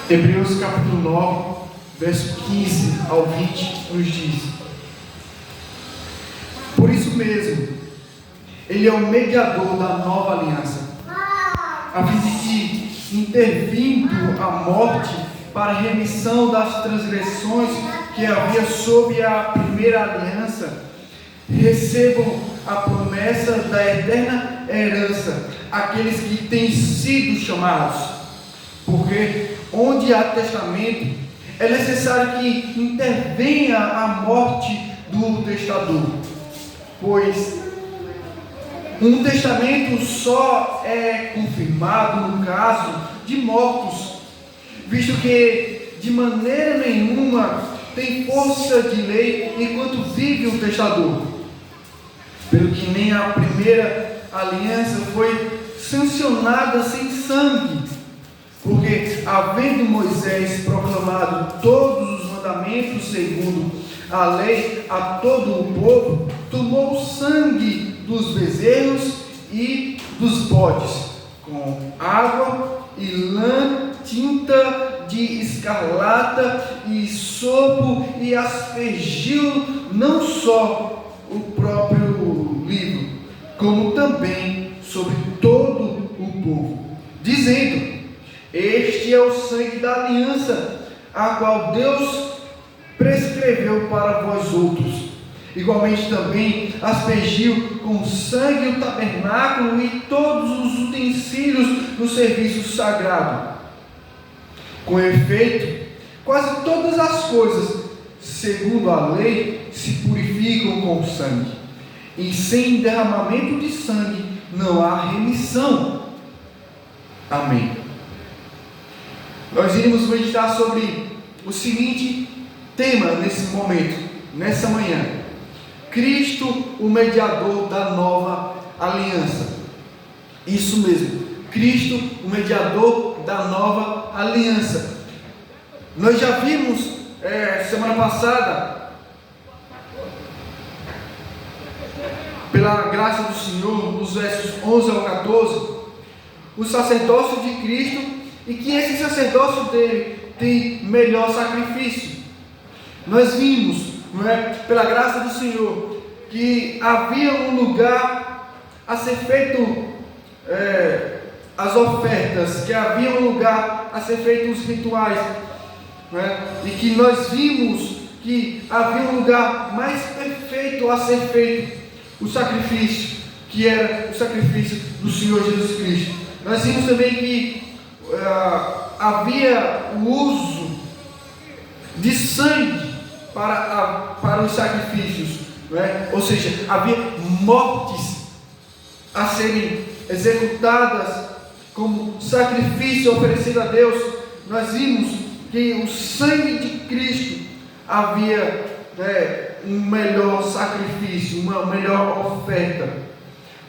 Hebreus capítulo 9, verso 15 ao 20 nos diz: por isso mesmo, ele é o mediador da nova aliança, a fim de que, intervindo a morte para a remissão das transgressões que havia sob a primeira aliança, recebam a promessa da eterna herança aqueles que têm sido chamados. Porque onde há testamento, é necessário que intervenha a morte do testador, pois um testamento só é confirmado no caso de mortos, visto que de maneira nenhuma tem força de lei enquanto vive o testador, pelo que nem a primeira aliança foi sancionada sem sangue, porque havendo Moisés proclamado todos os mandamentos segundo a lei a todo o povo, tomou o sangue dos bezerros e dos bodes, com água e lã, tinta de escarlata e sopo, e aspergiu não só o próprio livro, como também sobre todo o povo, dizendo: este é o sangue da aliança, a qual Deus prescreveu para vós outros. Igualmente também aspergiu com sangue o tabernáculo e todos os utensílios do serviço sagrado. Com efeito, quase todas as coisas, segundo a lei, se purificam com sangue, e sem derramamento de sangue não há remissão. Amém. Nós iremos meditar sobre o seguinte tema nesse momento, nessa manhã: Cristo, o mediador da nova aliança. Isso mesmo, Cristo, o mediador da nova aliança. Nós já vimos semana passada, pela graça do Senhor, nos versos 11 ao 14, o sacerdócio de Cristo, e que esse sacerdócio dele tem melhor sacrifício. Nós vimos, pela graça do Senhor, que havia um lugar a ser feito as ofertas, que havia um lugar a ser feito os rituais, e que nós vimos que havia um lugar mais perfeito a ser feito, o sacrifício, que era o sacrifício do Senhor Jesus Cristo. Nós vimos também que havia o uso de sangue para os sacrifícios, ou seja, havia mortes a serem executadas como sacrifício oferecido a Deus. Nós vimos que o sangue de Cristo havia um melhor sacrifício, uma melhor oferta.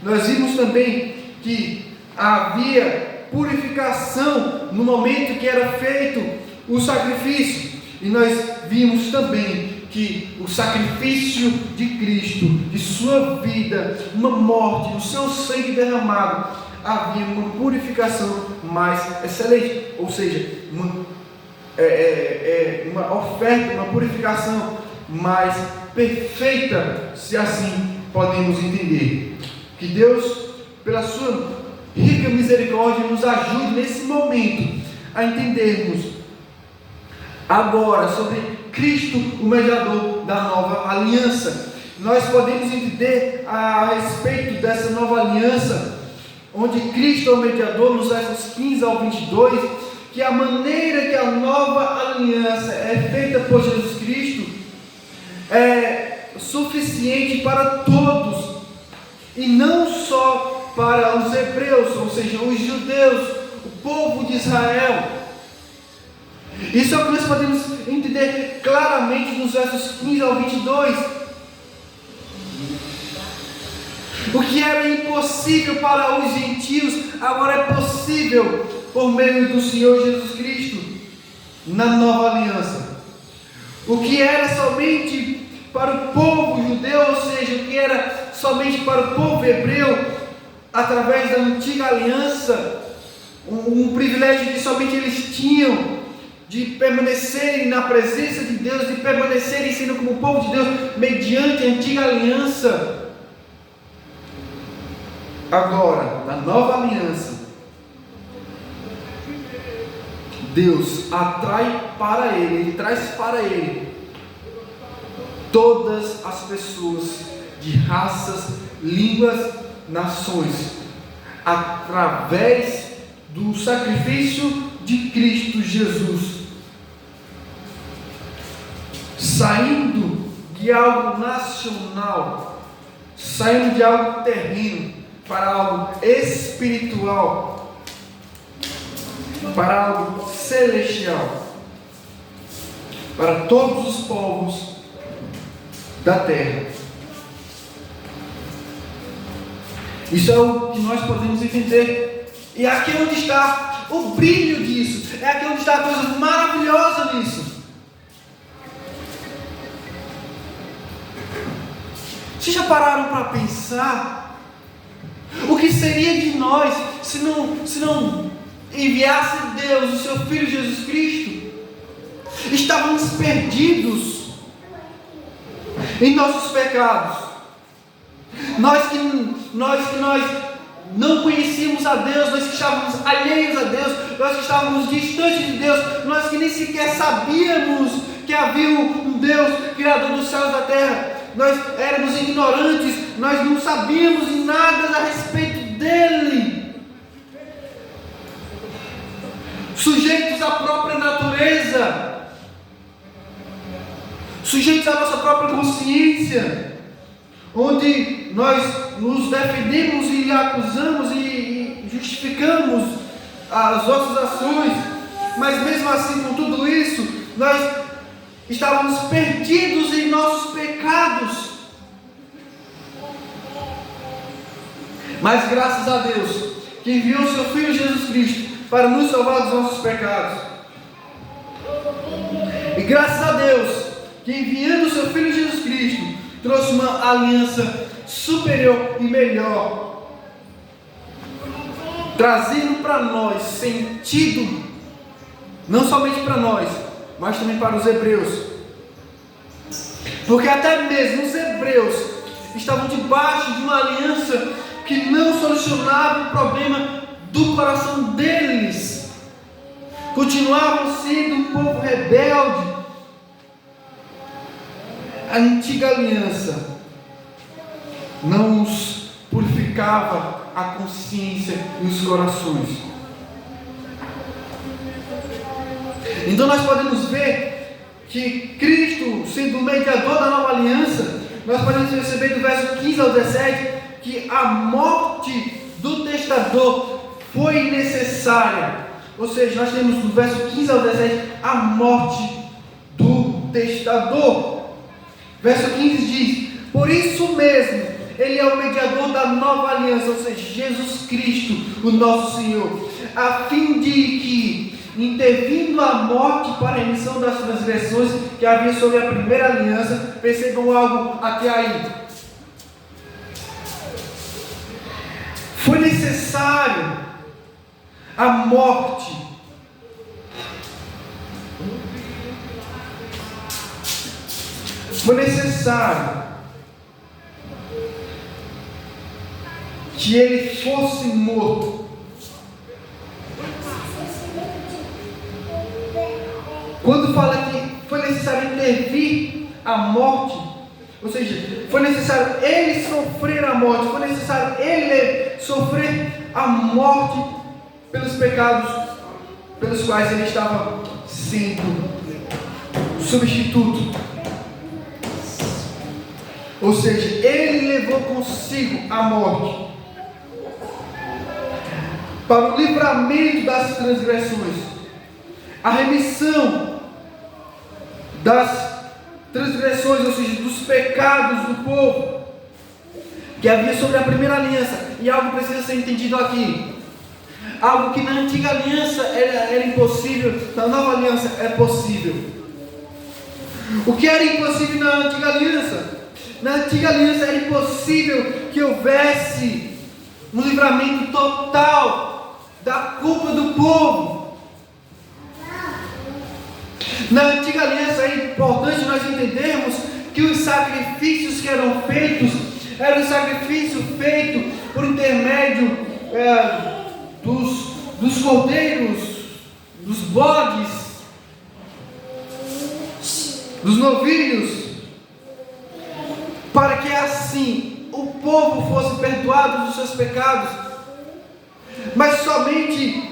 Nós vimos também que havia purificação no momento que era feito o sacrifício, e nós vimos também que o sacrifício de Cristo, de sua vida, uma morte, o seu sangue derramado, havia uma purificação mais excelente, ou seja, uma oferta, uma purificação mais perfeita, se assim podemos entender. Que Deus, pela sua rica misericórdia, nos ajude nesse momento a entendermos agora sobre Cristo, o mediador da nova aliança. Nós podemos entender a respeito dessa nova aliança, onde Cristo é o mediador, nos versos 15 ao 22, que a maneira que a nova aliança é feita por Jesus Cristo é suficiente para todos, e não só para os hebreus, ou seja, os judeus, o povo de Israel. Isso é o que nós podemos entender claramente nos versos 15 ao 22. O que era impossível para os gentios, agora é possível por meio do Senhor Jesus Cristo, na nova aliança. O que era somente para o povo judeu, ou seja, o que era somente para o povo hebreu, através da antiga aliança, um privilégio que somente eles tinham, de permanecerem na presença de Deus, de permanecerem sendo como o povo de Deus, mediante a antiga aliança. Agora, na nova aliança, Deus atrai para Ele traz para Ele todas as pessoas de raças, línguas, nações, através do sacrifício de Cristo Jesus, saindo de algo nacional, saindo de algo terreno para algo espiritual, para algo celestial, para todos os povos da terra. Isso é o que nós podemos entender, e é aqui onde está o brilho disso, é aqui onde está a coisa maravilhosa nisso. Vocês já pararam para pensar o que seria de nós se não enviasse Deus o seu Filho Jesus Cristo? Estávamos perdidos em nossos pecados. Nós não conhecíamos a Deus, nós que estávamos alheios a Deus, nós que estávamos distantes de Deus, nós que nem sequer sabíamos que havia um Deus, Criador dos céus e da terra. Nós éramos ignorantes, nós não sabíamos nada a respeito dele, sujeitos à própria natureza, sujeitos à nossa própria consciência, onde nós nos defendemos e acusamos e justificamos as nossas ações, mas mesmo assim, com tudo isso, nós estávamos perdidos em nossos pecados. Mas graças a Deus, que enviou o seu Filho Jesus Cristo para nos salvar dos nossos pecados, e graças a Deus, que enviando o seu Filho Jesus Cristo, trouxe uma aliança superior e melhor, trazendo para nós sentido, não somente para nós, mas também para os hebreus, porque até mesmo os hebreus estavam debaixo de uma aliança que não solucionava o problema do coração deles, continuavam sendo um povo rebelde. A antiga aliança não os purificava a consciência e os corações. Então nós podemos ver que Cristo, sendo o mediador da nova aliança, nós podemos perceber do verso 15 ao 17 que a morte do testador foi necessária. Ou seja, nós temos do verso 15 ao 17 a morte do testador. Verso 15 diz: por isso mesmo, Ele é o mediador da nova aliança, ou seja, Jesus Cristo, o nosso Senhor, a fim de que, intervindo a morte para a remissão das transgressões que havia sobre a primeira aliança, percebam algo até aí. Foi necessário a morte. Foi necessário que ele fosse morto. Quando fala que foi necessário intervir a morte, ou seja, foi necessário ele sofrer a morte, foi necessário ele sofrer a morte pelos pecados pelos quais ele estava sendo substituto. Ou seja, ele levou consigo a morte para o livramento das transgressões, a remissão das transgressões, ou seja, dos pecados do povo que havia sobre a primeira aliança. E algo precisa ser entendido aqui, algo que na antiga aliança era impossível, na nova aliança é possível. O que era impossível na antiga aliança? Na antiga aliança era impossível que houvesse um livramento total da culpa do povo. Na antiga aliança é importante nós entendermos que os sacrifícios que eram feitos, era um sacrifício feito por intermédio dos cordeiros, dos bodes, dos novilhos, para que assim o povo fosse perdoado dos seus pecados. Mas somente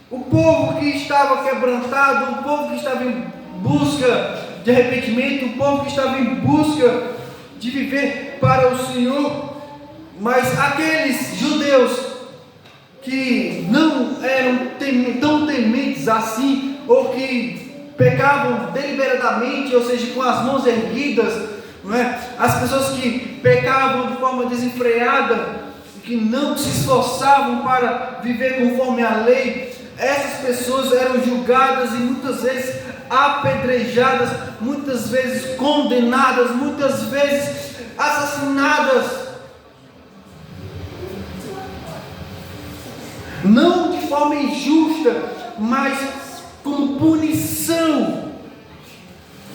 o povo que estava quebrantado, o povo que estava em busca de arrependimento, o povo que estava em busca de viver para o Senhor, mas aqueles judeus que não eram tão tementes assim, ou que pecavam deliberadamente, ou seja, com as mãos erguidas, não é? As pessoas que pecavam de forma desenfreada, que não se esforçavam para viver conforme a lei, essas pessoas eram julgadas e muitas vezes apedrejadas, muitas vezes condenadas, muitas vezes assassinadas, não de forma injusta, mas como punição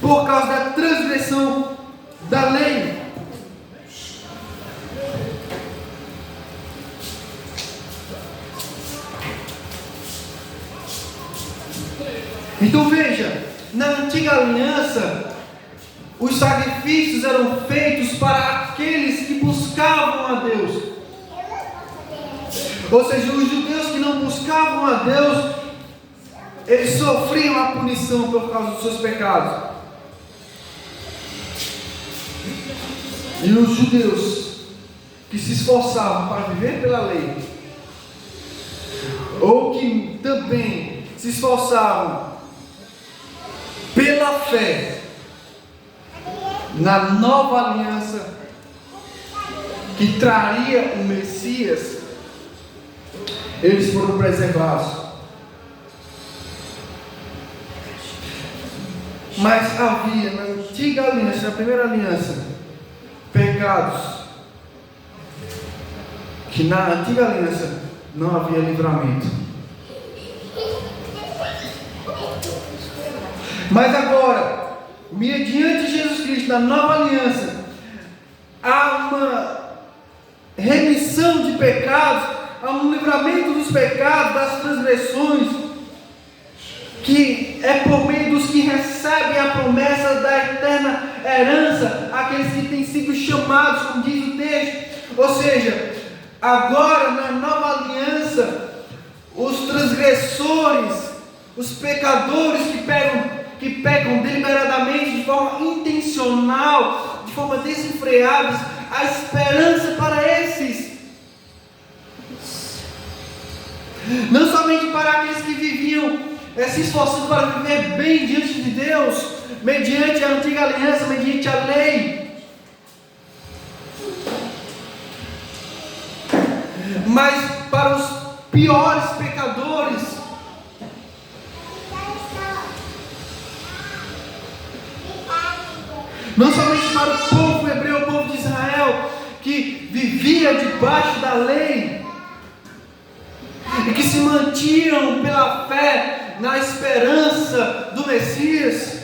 por causa da transgressão da lei. Então veja, na antiga aliança, os sacrifícios eram feitos para aqueles que buscavam a Deus. Ou seja, os judeus que não buscavam a Deus, eles sofriam a punição por causa dos seus pecados. E os judeus que se esforçavam para viver pela lei, ou que também se esforçavam pela fé na nova aliança que traria o Messias, eles foram preservados. Mas havia na antiga aliança, na primeira aliança, pecados que na antiga aliança não havia livramento. Mas agora, mediante Jesus Cristo, na nova aliança, há uma remissão de pecados, há um livramento dos pecados, das transgressões, que é por meio dos que recebem a promessa da eterna herança, aqueles que têm sido chamados, como diz o texto. Ou seja, agora na nova aliança, os transgressores, os pecadores que pecam deliberadamente, de forma intencional, de forma desenfreada, a esperança para esses. Não somente para aqueles que viviam se esforçando para viver bem diante de Deus, mediante a antiga aliança, mediante a lei, mas para os piores pecadores, não somente para o povo hebreu, o povo de Israel, que vivia debaixo da lei, e que se mantinham pela fé na esperança do Messias,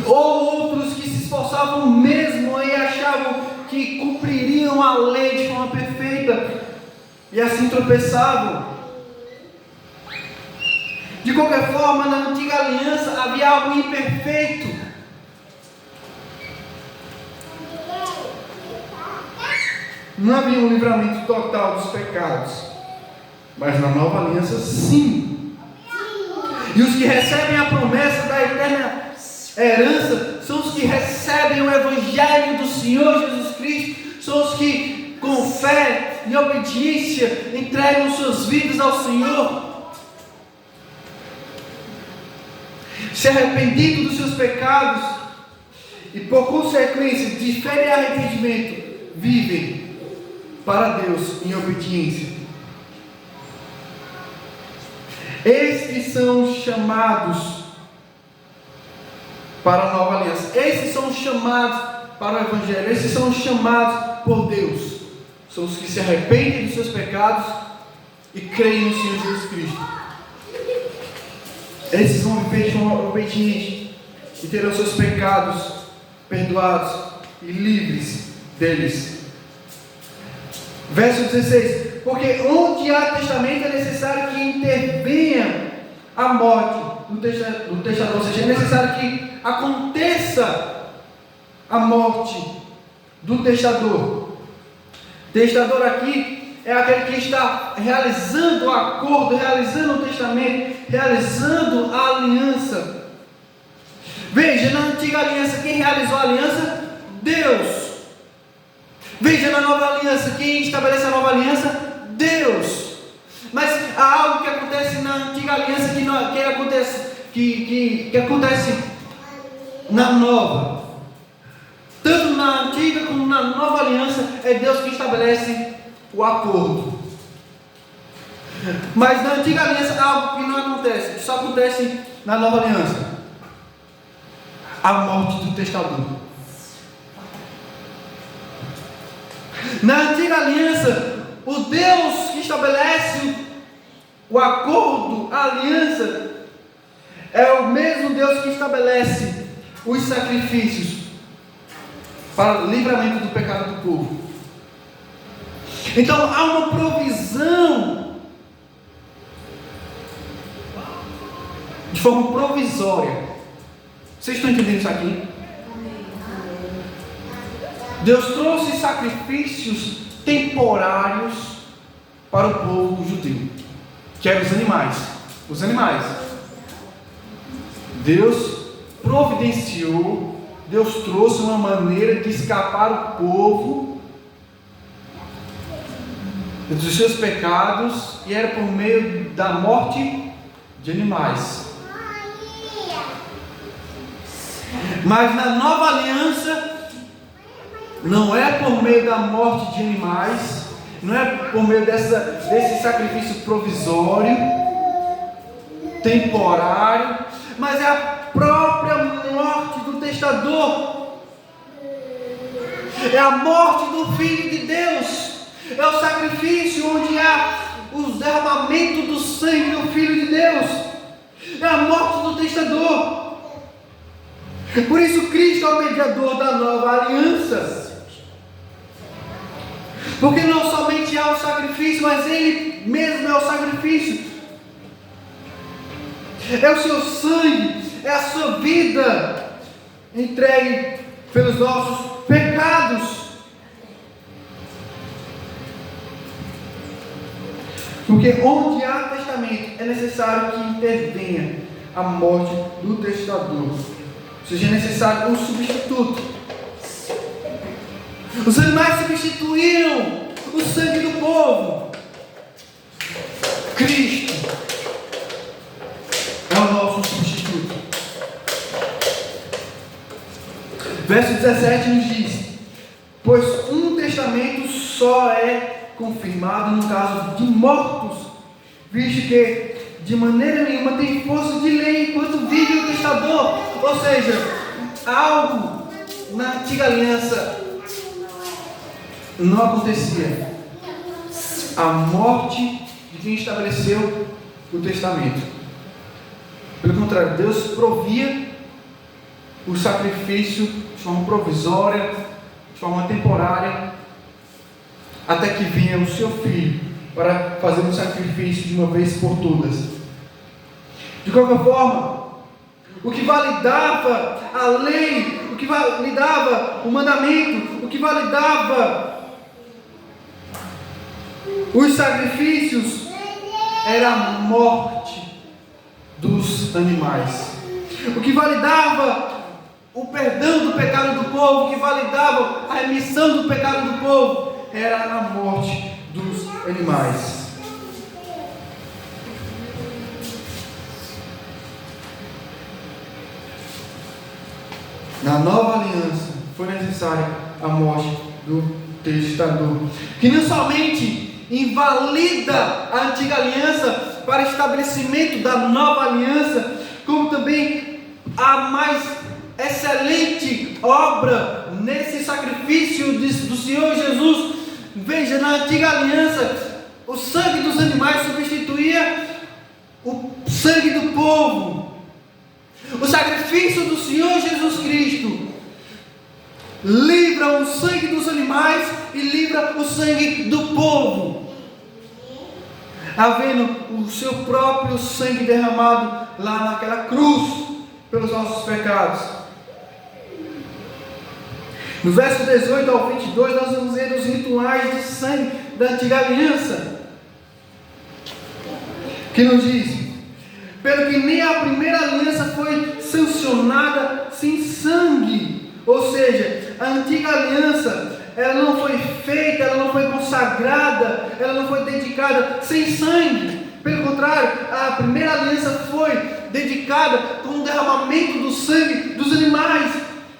ou outros que se esforçavam mesmo e achavam que cumpririam a lei de forma perfeita, e assim tropeçavam. De qualquer forma, na antiga aliança havia algo imperfeito. Não havia um livramento total dos pecados, mas na nova aliança sim. E os que recebem a promessa da eterna herança são os que recebem o Evangelho do Senhor Jesus Cristo, são os que com fé e obediência entregam suas vidas ao Senhor, se arrependido dos seus pecados e por consequência de fé e arrependimento vivem para Deus em obediência. Estes são chamados para a nova aliança. Esses são chamados para o Evangelho. Esses são chamados por Deus. São os que se arrependem dos seus pecados e creem no Senhor Jesus Cristo. Esses vão viver de forma obediente e terão seus pecados perdoados e livres deles. Verso 16: porque onde há testamento é necessário que intervenha a morte do testador, ou seja, é necessário que aconteça a morte do testador. Testador aqui é aquele que está realizando o acordo, realizando o testamento, realizando a aliança. Veja, na antiga aliança, quem realizou a aliança? Deus. Veja, na nova aliança, quem estabelece a nova aliança? Deus. Mas há algo que acontece na antiga aliança que acontece na nova. Tanto na antiga como na nova aliança, é Deus que estabelece o acordo. Mas na antiga aliança há algo que não acontece, que só acontece na nova aliança: a morte do testador. Na antiga aliança, o Deus que estabelece o acordo, a aliança, é o mesmo Deus que estabelece os sacrifícios para o livramento do pecado do povo. Então há uma provisão de forma provisória. Vocês estão entendendo isso aqui? Deus trouxe sacrifícios temporários para o povo judeu, que eram os animais. Os animais. Deus providenciou, Deus trouxe uma maneira de escapar o povo dos seus pecados, e era por meio da morte de animais. Mas na nova aliança, não é por meio da morte de animais, não é por meio desse sacrifício provisório, temporário, mas é a própria morte do testador, é a morte do Filho de Deus, é o sacrifício onde há o derramamento do sangue do Filho de Deus, é a morte do testador. Por isso Cristo é o mediador da nova aliança, porque não somente há o sacrifício, mas Ele mesmo é o sacrifício, é o seu sangue, é a sua vida entregue pelos nossos pecados. Porque onde há testamento é necessário que intervenha a morte do testador, ou seja, é necessário um substituto. Os animais substituíram o sangue do povo. Cristo é o nosso substituto. Verso 17 nos diz: pois um testamento só é confirmado no caso de mortos, visto que de maneira nenhuma tem força de lei enquanto vive o testador. Ou seja, algo na antiga aliança não acontecia: a morte de quem estabeleceu o testamento. Pelo contrário, Deus provia o sacrifício de forma provisória, de forma temporária, até que vinha o seu filho para fazer um sacrifício de uma vez por todas. De qualquer forma, o que validava a lei, o que validava o mandamento, o que validava os sacrifícios, era a morte dos animais. O que validava o perdão do pecado do povo, o que validava a remissão do pecado do povo, era a morte dos animais. Na nova aliança foi necessária a morte do testador, que não somente invalida a antiga aliança para estabelecimento da nova aliança, como também a mais excelente obra nesse sacrifício do Senhor Jesus. Veja, na antiga aliança, o sangue dos animais substituía o sangue do povo. O sacrifício do Senhor Jesus Cristo livra o sangue dos animais e livra o sangue do povo, havendo o seu próprio sangue derramado lá naquela cruz pelos nossos pecados. No verso 18 ao 22 nós vamos ver os rituais de sangue da antiga aliança, que nos diz: pelo que nem a primeira aliança foi sancionada sem sangue. Ou seja, a antiga aliança, ela não foi feita, ela não foi consagrada, ela não foi dedicada sem sangue. Pelo contrário, a primeira aliança foi dedicada com o derramamento do sangue dos animais.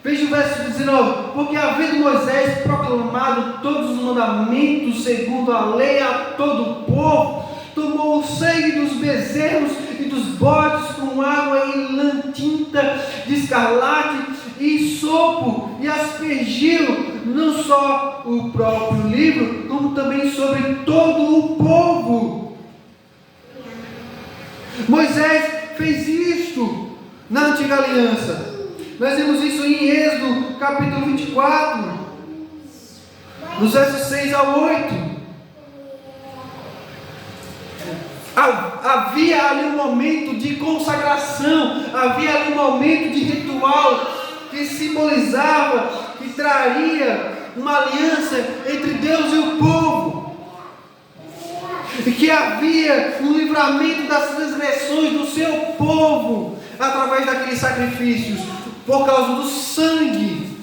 Veja o verso 19: porque havendo Moisés proclamado todos os mandamentos segundo a lei a todo o povo, tomou o sangue dos bezerros e dos bodes com água em lã tinta de escarlate e sopo, e aspergiu não só o próprio livro, como também sobre todo o povo. Moisés fez isto na antiga aliança. Nós vemos isso em Êxodo capítulo 24, nos versos 6 a 8. Havia ali um momento de consagração, havia ali um momento de ritual que simbolizava, que traria uma aliança entre Deus e o povo, e que havia um livramento das transgressões do seu povo através daqueles sacrifícios, por causa do sangue.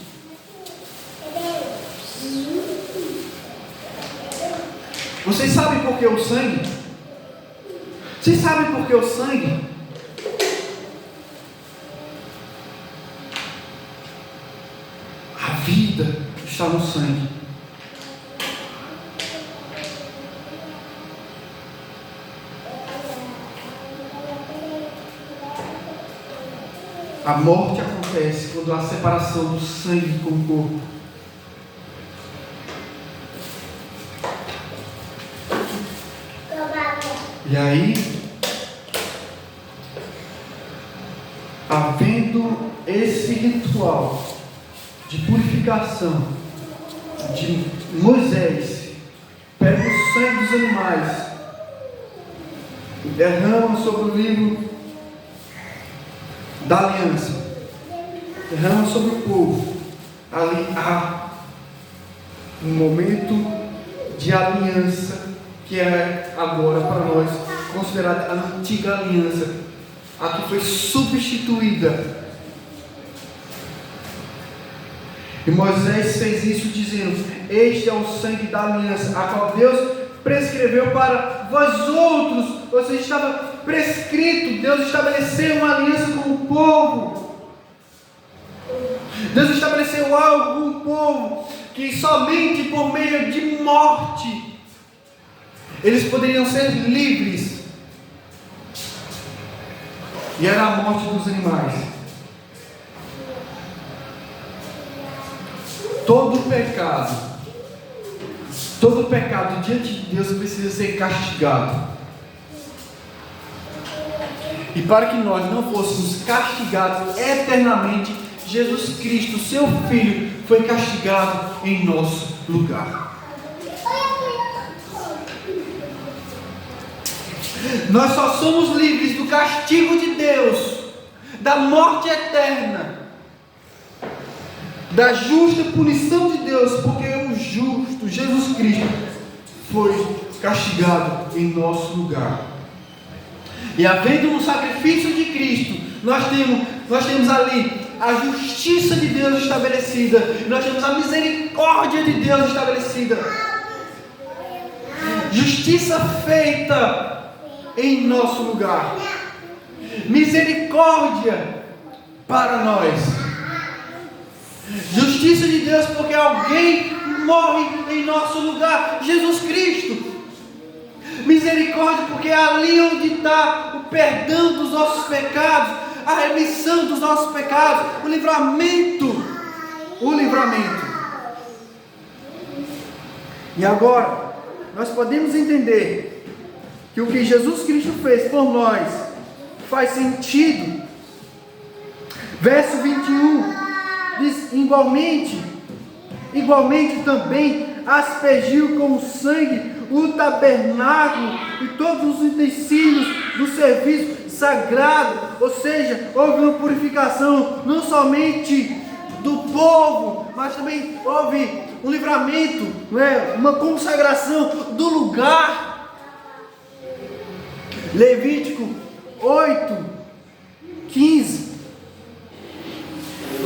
Vocês sabem por que o sangue? Vocês sabem por que o sangue? A vida está no sangue. A morte acontece quando há separação do sangue com o corpo. E aí, havendo esse ritual de purificação de Moisés, pega o sangue dos animais e derrama sobre o livro da aliança, derrama sobre o povo. Ali há um momento de aliança, que é agora para nós considerada a antiga aliança, a que foi substituída. E Moisés fez isso dizendo: este é o sangue da aliança, a qual Deus prescreveu para vós outros. Ou seja, estava prescrito, Deus estabeleceu uma aliança com o povo. Deus estabeleceu algo com o povo, que somente por meio de morte eles poderiam ser livres. E era a morte dos animais. Todo pecado diante de Deus precisa ser castigado. E para que nós não fôssemos castigados eternamente, Jesus Cristo, seu Filho, foi castigado em nosso lugar. Nós só somos livres do castigo de Deus, da morte eterna, da justa punição de Deus, porque o justo Jesus Cristo foi castigado em nosso lugar. E havendo um sacrifício de Cristo, nós temos ali a justiça de Deus estabelecida, nós temos a misericórdia de Deus estabelecida, justiça feita em nosso lugar, misericórdia para nós, justiça de Deus, porque alguém morre em nosso lugar, Jesus Cristo. Misericórdia, porque é ali onde está o perdão dos nossos pecados, a remissão dos nossos pecados, o livramento. E agora nós podemos entender que o que Jesus Cristo fez por nós faz sentido. Verso 21 diz: igualmente também aspergiu com o sangue o tabernáculo e todos os utensílios do serviço sagrado. Ou seja, houve uma purificação não somente do povo, mas também houve um livramento, uma consagração do lugar. Levítico 8:15.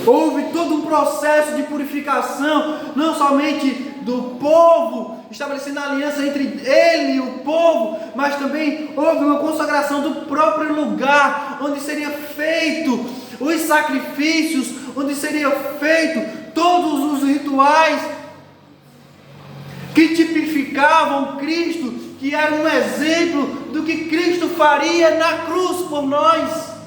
Houve todo um processo de purificação, não somente do povo, estabelecendo a aliança entre ele e o povo, mas também houve uma consagração do próprio lugar, onde seria feito os sacrifícios, onde seria feito todos os rituais que tipificavam Cristo, que era um exemplo do que Cristo faria na cruz por nós.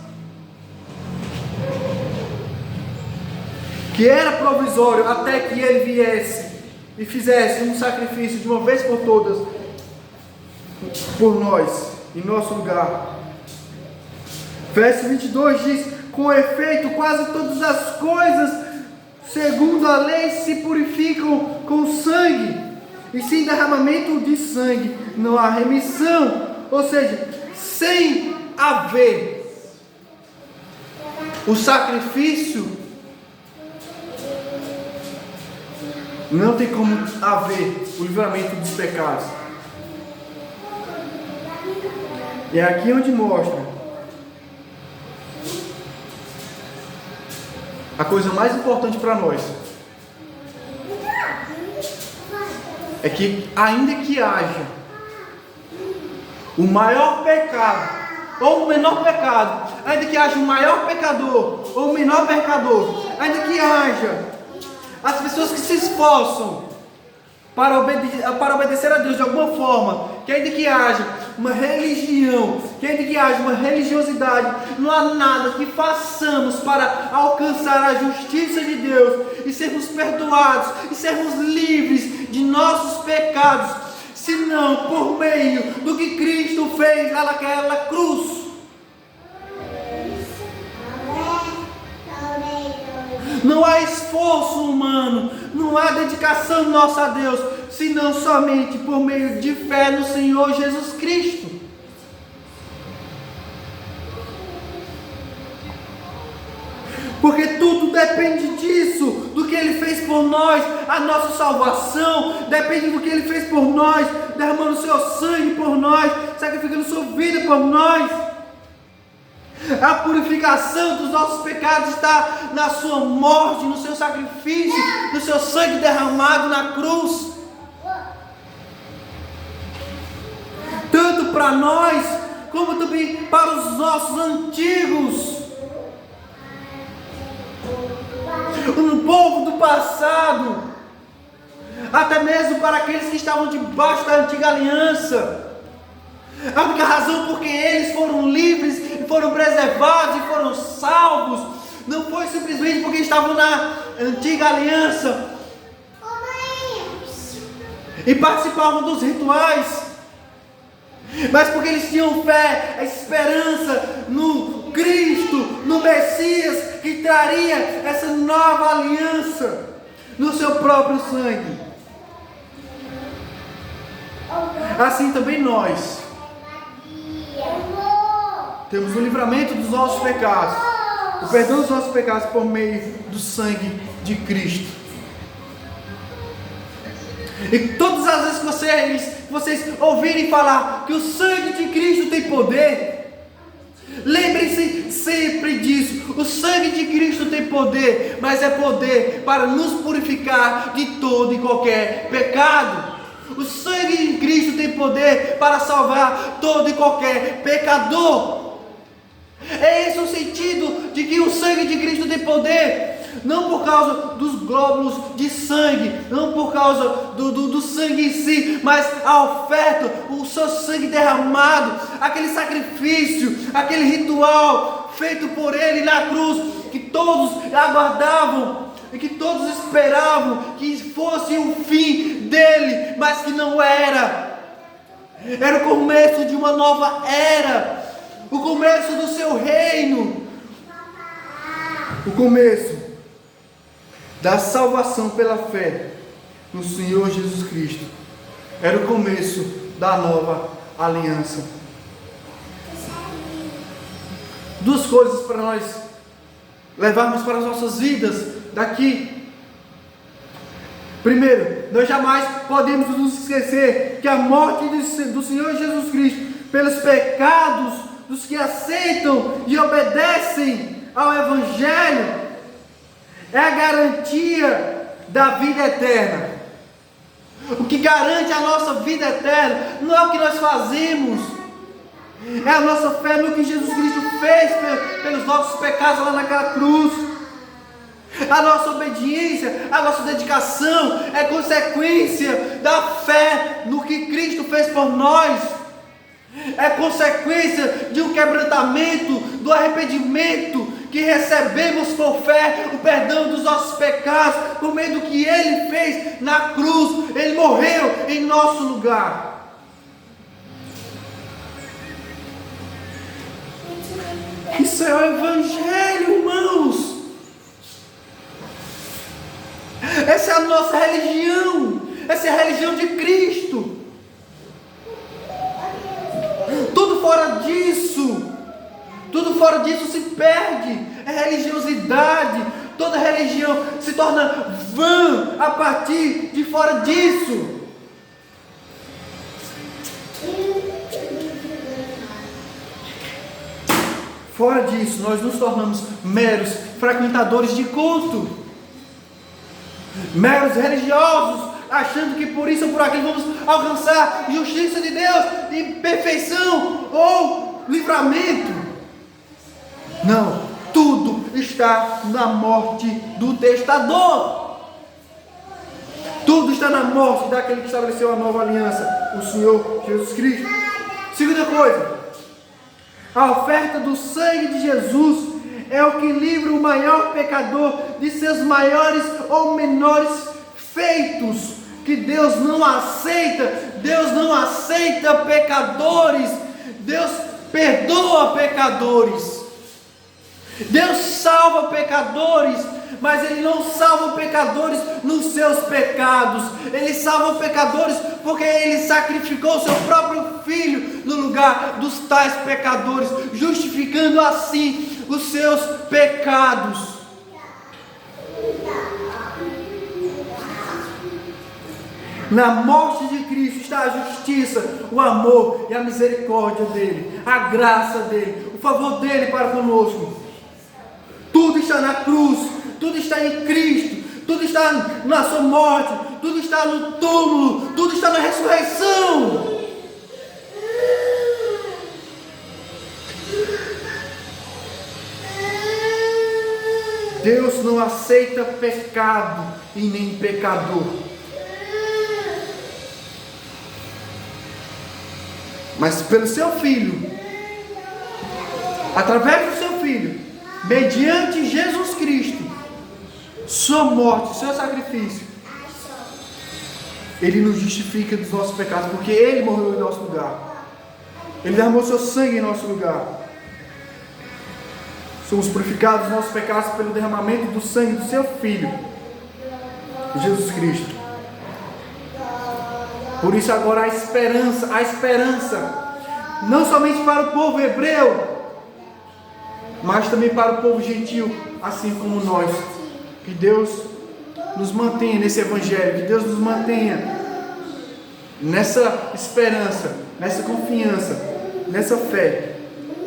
Que era provisório até que ele viesse e fizesse um sacrifício de uma vez por todas por nós, em nosso lugar. Verso 22 diz: com efeito, quase todas as coisas segundo a lei se purificam com sangue, e sem derramamento de sangue não há remissão. Ou seja, sem haver o sacrifício, não tem como haver o livramento dos pecados. E é aqui onde mostra a coisa mais importante para nós. É que ainda que haja o maior pecado ou o menor pecado, ainda que haja o maior pecador ou o menor pecador, ainda que haja as pessoas que se esforçam para obedecer a Deus de alguma forma, que ainda que haja uma religião, que ainda que haja uma religiosidade, não há nada que façamos para alcançar a justiça de Deus e sermos perdoados e sermos livres de nossos pecados, senão por meio do que Cristo fez lá naquela cruz. Não há esforço humano, não há dedicação nossa a Deus, senão somente por meio de fé no Senhor Jesus Cristo. Porque tudo depende disso, do que Ele fez por nós. A nossa salvação depende do que Ele fez por nós, derramando o seu sangue por nós, sacrificando sua vida por nós. A purificação dos nossos pecados está na sua morte, no seu sacrifício, no seu sangue derramado na cruz. Tanto para nós, como também para os nossos antigos, um povo do passado, até mesmo para aqueles que estavam debaixo da antiga aliança. A única razão porque eles foram livres, e foram preservados e foram salvos, não foi simplesmente porque estavam na antiga aliança e participavam dos rituais, mas porque eles tinham fé, a esperança no Cristo, no Messias, que traria essa nova aliança no seu próprio sangue. Assim também nós temos o livramento dos nossos pecados, o perdão dos nossos pecados por meio do sangue de Cristo. E todas as vezes que vocês ouvirem falar que o sangue de Cristo tem poder, lembrem-se sempre disso. O sangue de Cristo tem poder, mas é poder para nos purificar de todo e qualquer pecado. O sangue de Cristo tem poder para salvar todo e qualquer pecador. É esse o sentido de que o sangue de Cristo tem poder. Não por causa dos glóbulos de sangue, não por causa do sangue em si, mas a oferta, o seu sangue derramado, aquele sacrifício, aquele ritual feito por Ele na cruz, que todos aguardavam e que todos esperavam que fosse o fim dele, mas que não era. Era o começo de uma nova era, o começo do seu reino, o começo da salvação pela fé no Senhor Jesus Cristo. Era o começo da nova aliança. Duas coisas para nós levarmos para as nossas vidas daqui. Primeiro, nós jamais podemos nos esquecer que a morte do Senhor Jesus Cristo pelos pecados dos que aceitam e obedecem ao Evangelho é a garantia da vida eterna. O que garante a nossa vida eterna não é o que nós fazemos, é a nossa fé no que Jesus Cristo fez pelos nossos pecados lá naquela cruz. A nossa obediência, a nossa dedicação é consequência da fé no que Cristo fez por nós. É consequência de um quebrantamento, do arrependimento que recebemos por fé, o perdão dos nossos pecados, por meio do que Ele fez na cruz. Ele morreu em nosso lugar. Isso é o Evangelho, irmãos. Essa é a nossa religião. Essa é a religião de Cristo. Tudo fora disso se perde. É religiosidade. Toda religião se torna vã a partir de fora disso. Fora disso, nós nos tornamos meros frequentadores de culto, meros religiosos, achando que por isso ou por aquilo vamos alcançar justiça de Deus, e perfeição ou livramento. Não, tudo está na morte do testador. Tudo está na morte daquele que estabeleceu a nova aliança, o Senhor Jesus Cristo. Segunda coisa, a oferta do sangue de Jesus é o que livra o maior pecador de seus maiores ou menores feitos, que Deus não aceita. Deus não aceita pecadores. Deus perdoa pecadores. Deus salva pecadores, mas Ele não salva pecadores nos seus pecados. Ele salva pecadores porque Ele sacrificou o seu próprio Filho no lugar dos tais pecadores, justificando assim os seus pecados. Na morte de Cristo está a justiça, o amor e a misericórdia dEle, a graça dEle, o favor dEle para conosco. Tudo está na cruz, tudo está em Cristo, tudo está na sua morte, tudo está no túmulo, tudo está na ressurreição. Deus não aceita pecado e nem pecador. Mas pelo seu Filho, através do seu Filho, mediante Jesus Cristo, sua morte, seu sacrifício, Ele nos justifica dos nossos pecados, porque Ele morreu em nosso lugar. Ele derramou seu sangue em nosso lugar. Somos purificados dos nossos pecados pelo derramamento do sangue do seu Filho, Jesus Cristo. Por isso agora a esperança, não somente para o povo hebreu, mas também para o povo gentil, assim como nós. Que Deus nos mantenha nesse Evangelho, que Deus nos mantenha nessa esperança, nessa confiança, nessa fé,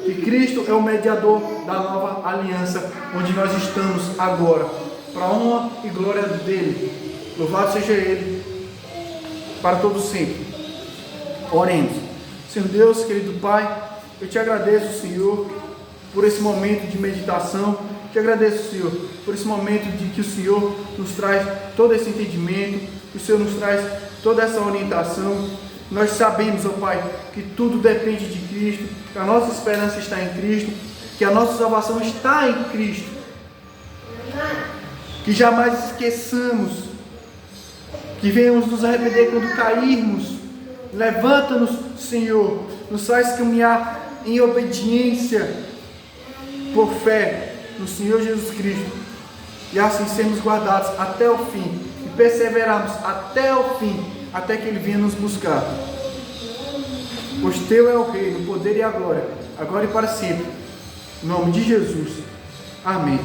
que Cristo é o mediador da nova aliança, onde nós estamos agora, para a honra e glória dEle. Louvado seja Ele, para todos sempre. Oremos. Senhor Deus, querido Pai, eu te agradeço, Senhor, por esse momento de meditação. Te agradeço, Senhor, por esse momento de que o Senhor nos traz todo esse entendimento, que o Senhor nos traz toda essa orientação. Nós sabemos, ó Pai, que tudo depende de Cristo, que a nossa esperança está em Cristo, que a nossa salvação está em Cristo. Que jamais esqueçamos, que venhamos nos arrepender quando cairmos. Levanta-nos Senhor, nos faz caminhar em obediência, por fé no Senhor Jesus Cristo, e assim sermos guardados até o fim, e perseverarmos até o fim, até que Ele venha nos buscar. Pois Teu é o reino, o poder e a glória, agora e para sempre. Em nome de Jesus. Amém.